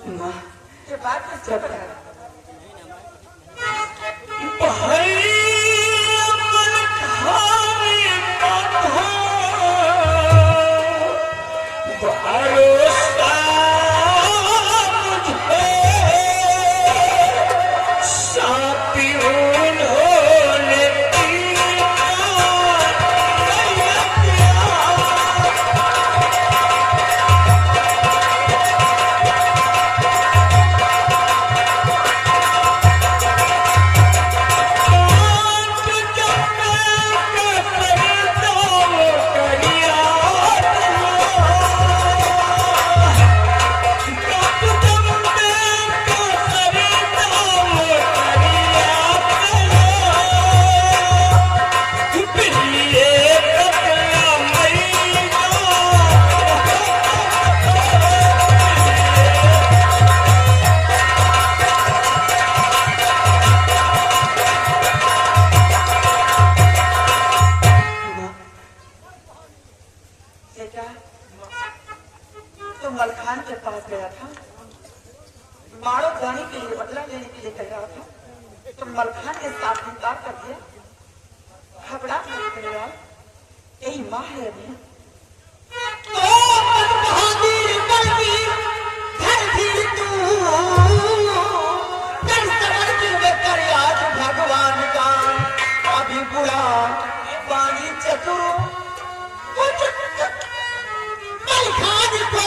माँ ये बात तो चल रहा है। तो मलखान के पास गया था, मारो जाने के लिए, बदला लेने के लिए कह रहा था, तो मलखान के साथ इनकार कर दिया। घबरा मत करेगा, यही माँ है अभी। भगवान का अभी बुरा पानी चतुर मलखान को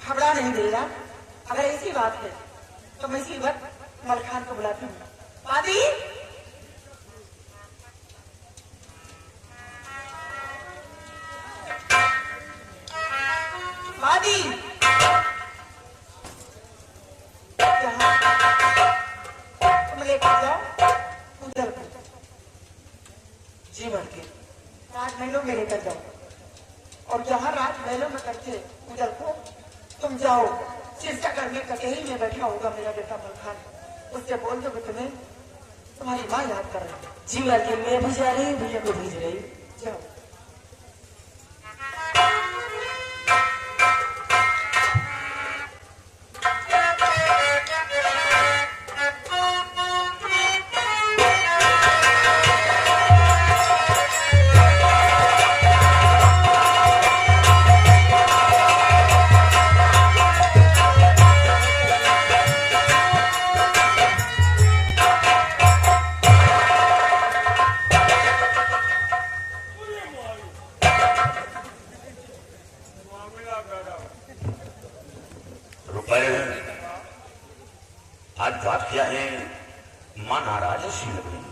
खबरा नहीं दे रहा। अगर ऐसी बात है तो मैं इसी वक्त मलखान को बुलाती हूँ। आदि आदि तुम लेकर जाओ उधर को, जीवन के राजमहलों में लेकर जाओ, और जहाँ राजमहलों में करते उधर को तुम जाओ। चिंता करने कचहरी में बैठा होगा मेरा बेटा मलखान, उससे बोल दो कि तुम्हें तुम्हारी माँ याद कर रही है। जीवन के मैं भी जा रही हूँ, भैया को भेज रही हूँ। जाओ। आज बात किया है, मां नाराज सी लग रही।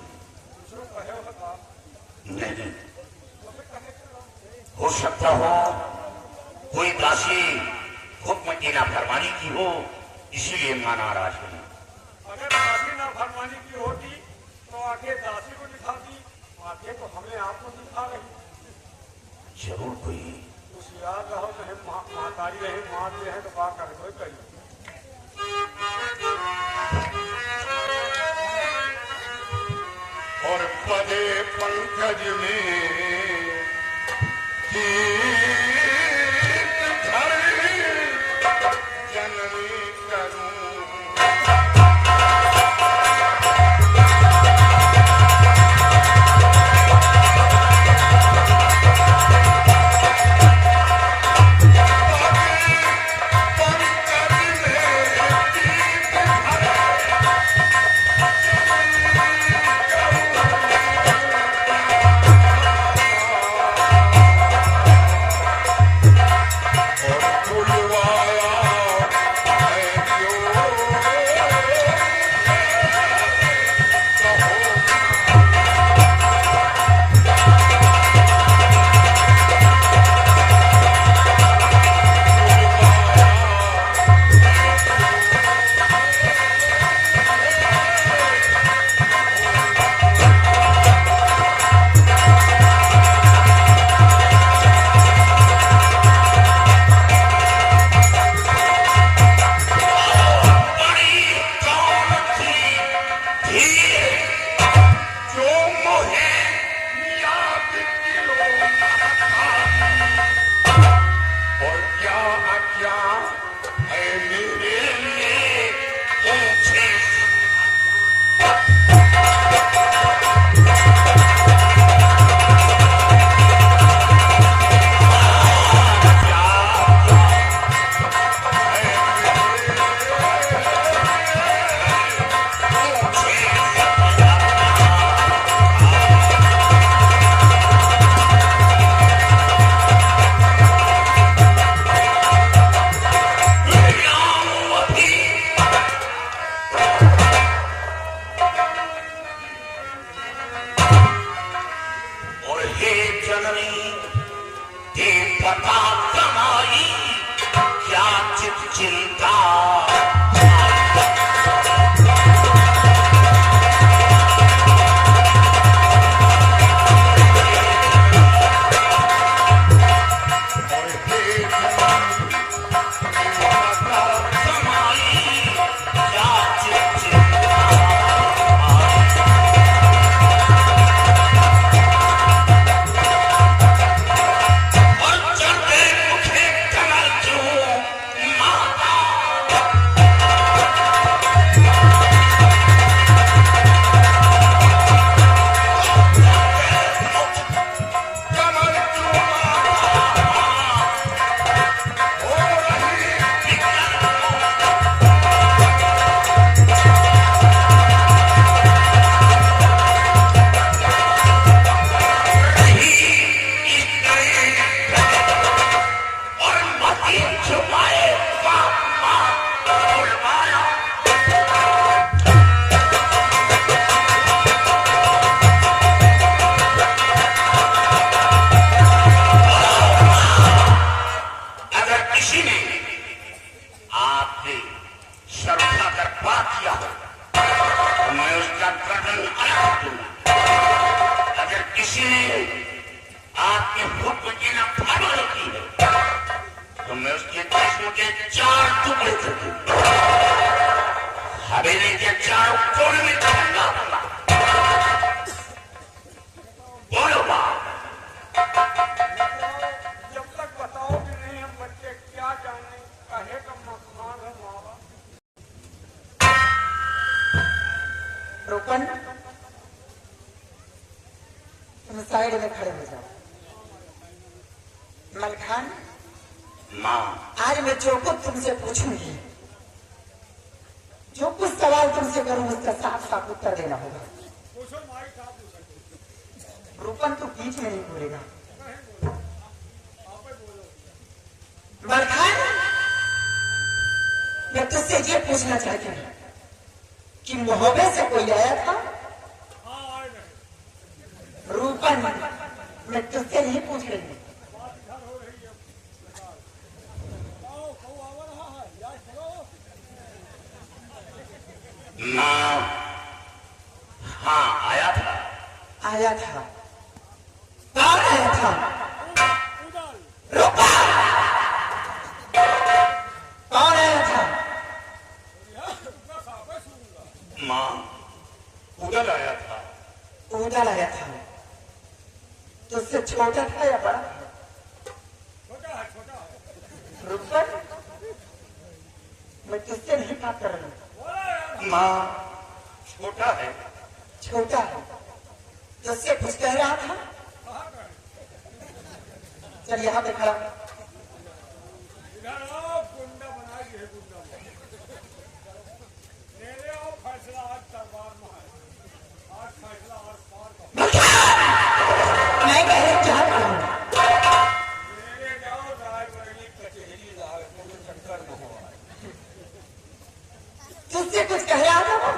नहीं हो सकता हो कोई दासी हुक्म की नाफरमानी की हो, इसीलिए मां नाराज हुई। अगर दासी नाफरमानी की होती तो आगे दासी को दिखाती, आगे तो हमें आपको दिखा रही। जरूर कोई कुछ याद रहो, चाहे महतारी रहे, माँ भी रहे, तो बात कर कोई कही। और पदे पंकज में जननी करूं। दे पता कमाई क्या चित चिंता हवेली के चारों कोने में झंडा बना बोलो बाप जब तक बताओगे नहीं हम बच्चे क्या जाने कहे का मकान है मावा। रूपन तुम साइड में खड़े हो जाओ। मलखान माँ आज मैं जो कुछ तुमसे पूछूंगी, जो कुछ सवाल तुमसे करूं उसका साफ साफ उत्तर देना होगा। पूछो माई साहब पूछो। रूपन तू बीच में नहीं बोलेगा। आप ही बोलो। मलखान मैं तुझसे ये पूछना चाहती हूँ कि मोहब्बत से कोई आया था? हाँ आए नहीं। रूपन मैं तुझसे नहीं पूछ रही हूँ। बात इधर हो रही है। आओ कौ आवा रहा है या चलो। माँ हाँ आया था। आया था। कौन आया था? उदल रूपा कौन आया था? इतना साफ है सुनूंगा। माँ उदल आया था। उदल आया था। तुझसे छोटा था या बड़ा? छोटा है। रूपन मैं तुझसे नहीं बात कर रही हूँ। बोला यार। माँ छोटा है। छोटा है। तुझसे कुछ कह रहा था? कहाँ गए? चल यहाँ पे खड़ा। इधर आओ गुंडा बना के गुंडा मेरे आओ फैसला आज दरबार में है। आज फैसला आज पार का मैं कह रही क्या करूँ? मेरे जाओ रायबरेली कचहरी जाओ मुझे चक्कर में हो। तुझसे कुछ कह रहा था वो?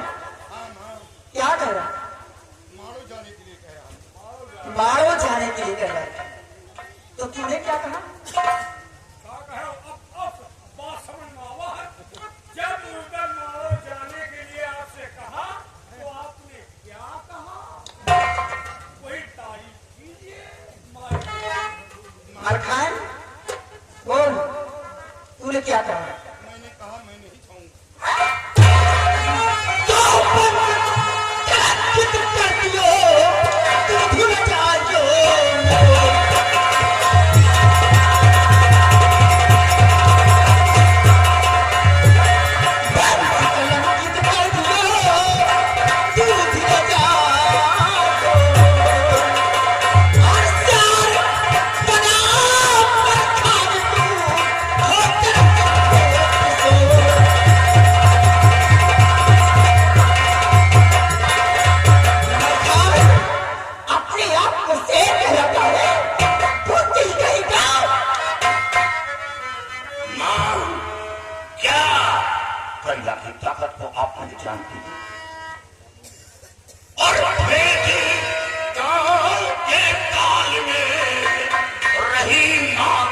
क्या कह रहा? मारो जाने के लिए कह रहा हूँ। मारो जाने के लिए कह रहा था। तो तूने क्या कहा? क्या कहे अब बात समझ में आवा है। जब उधर मारो जाने के लिए आपसे कहा तो आपने क्या कहा वही तारीफ कीजिए। मलखान बोल तूने क्या कहा? मैंने कहा मैं नहीं छूऊंगा। बना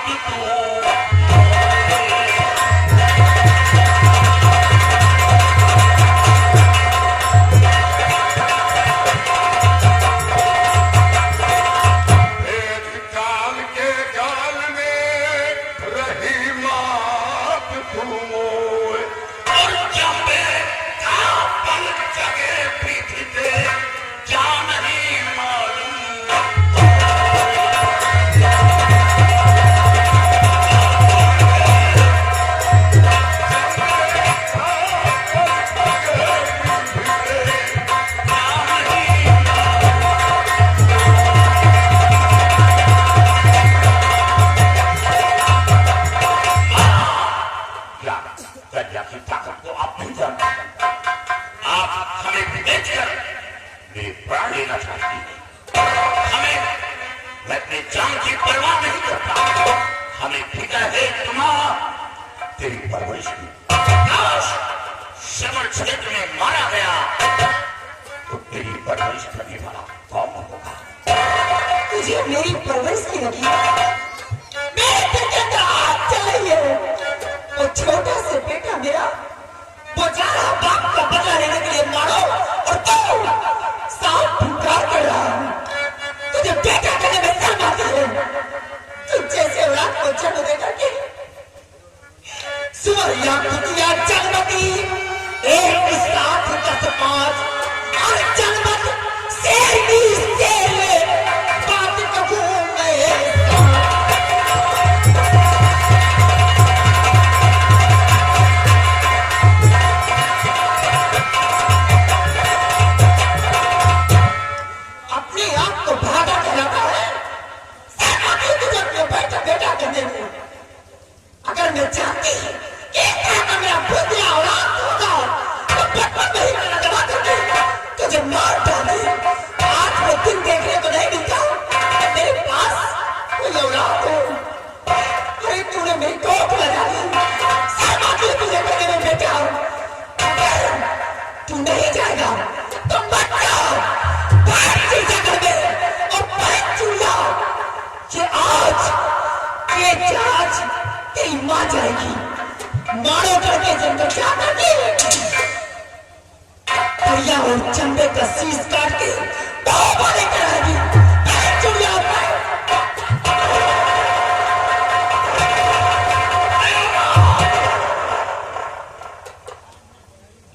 बात तो मेरे प्राण लेना चाहती है। हमें मैं अपने जान की परवाह नहीं करता। हमें फिक्र है तुम्हारा तेरी परवरिश की। समर क्षेत्र में मारा गया तो तेरी परवरिश करने वाला कौन होगा? तुझे मेरी परवरिश की लगी? मेरे बेटे का हाथ चाहिए। वो छोटा से बेटा मेरा बेचारा बाप का बदला लेने के लिए मारो और तू साफ फुटकार कर रहा है। तुझे बेटा कहने में शर्म आती है? तुझ जैसे औलाद को जन्म देकर के सुमरिया कुतिया जन्मती एक साथ 10-5 और जन्मत शेरनी शेर बात कहूं मैं। अपने आप को भागा कहलाता है। तुझे अपने बेटा कहने में अगर मैं चाहती कि मेरा बुद्धिया औलाद होगा तो बचपन में ही मेरा दबा करके तुझे मार डाले। आज वो दिन देखने को नहीं मिलता मेरे पास कोई औलाद हो। अरे तूने मेरी कोख लगा दी। तुझे कहने में बेटा तू नहीं जाएगा तो मत जाओ। ये जांच तेरी मां जाएगी। मारो करके जंगल क्या करके भैया और चंबे का शीश काट के बने कराएगी। चुड़िया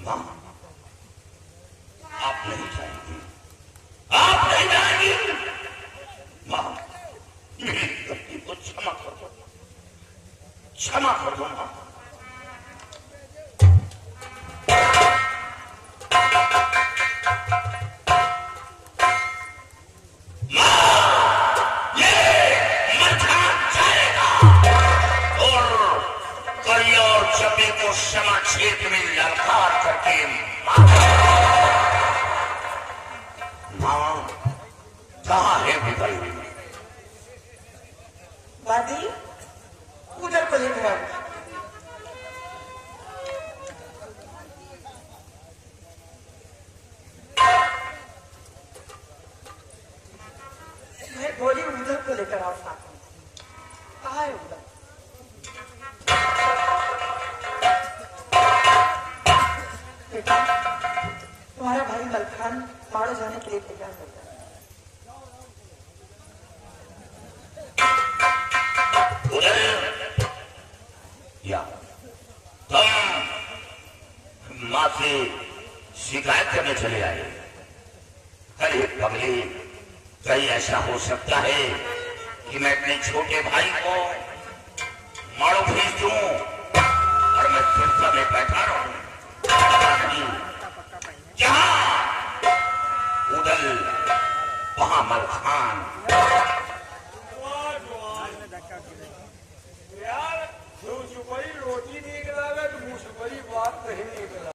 मां, आप नहीं जाएंगी। आप नहीं जाएंगी। मां, मेरी गलती को क्षमा कर दो। क्षमा कर दो मां। ये मरझान जाएगा और करिया और चबे को क्षमा क्षेत्र में ललकार करके मां कहाँ है विकल? दादी उधर को लेकर आओ। मैं बोली उधर को लेकर आओ साथ में। कहाँ है उधर? बेटा तुम्हारा भाई मलखान मारो जाने के लिए तैयार हो गया। या तुम मां से शिकायत करने चले आए। अरे पगले, कहीं ऐसा हो सकता है कि मैं अपने छोटे भाई को मारो भेज दूं और मैं सुरक्षा में बैठा रहूं? जहां उदल वहां मलखान। यार जो छुपई रोटी नहीं खिलावे तो मुँह छुपई बात नहीं निकला।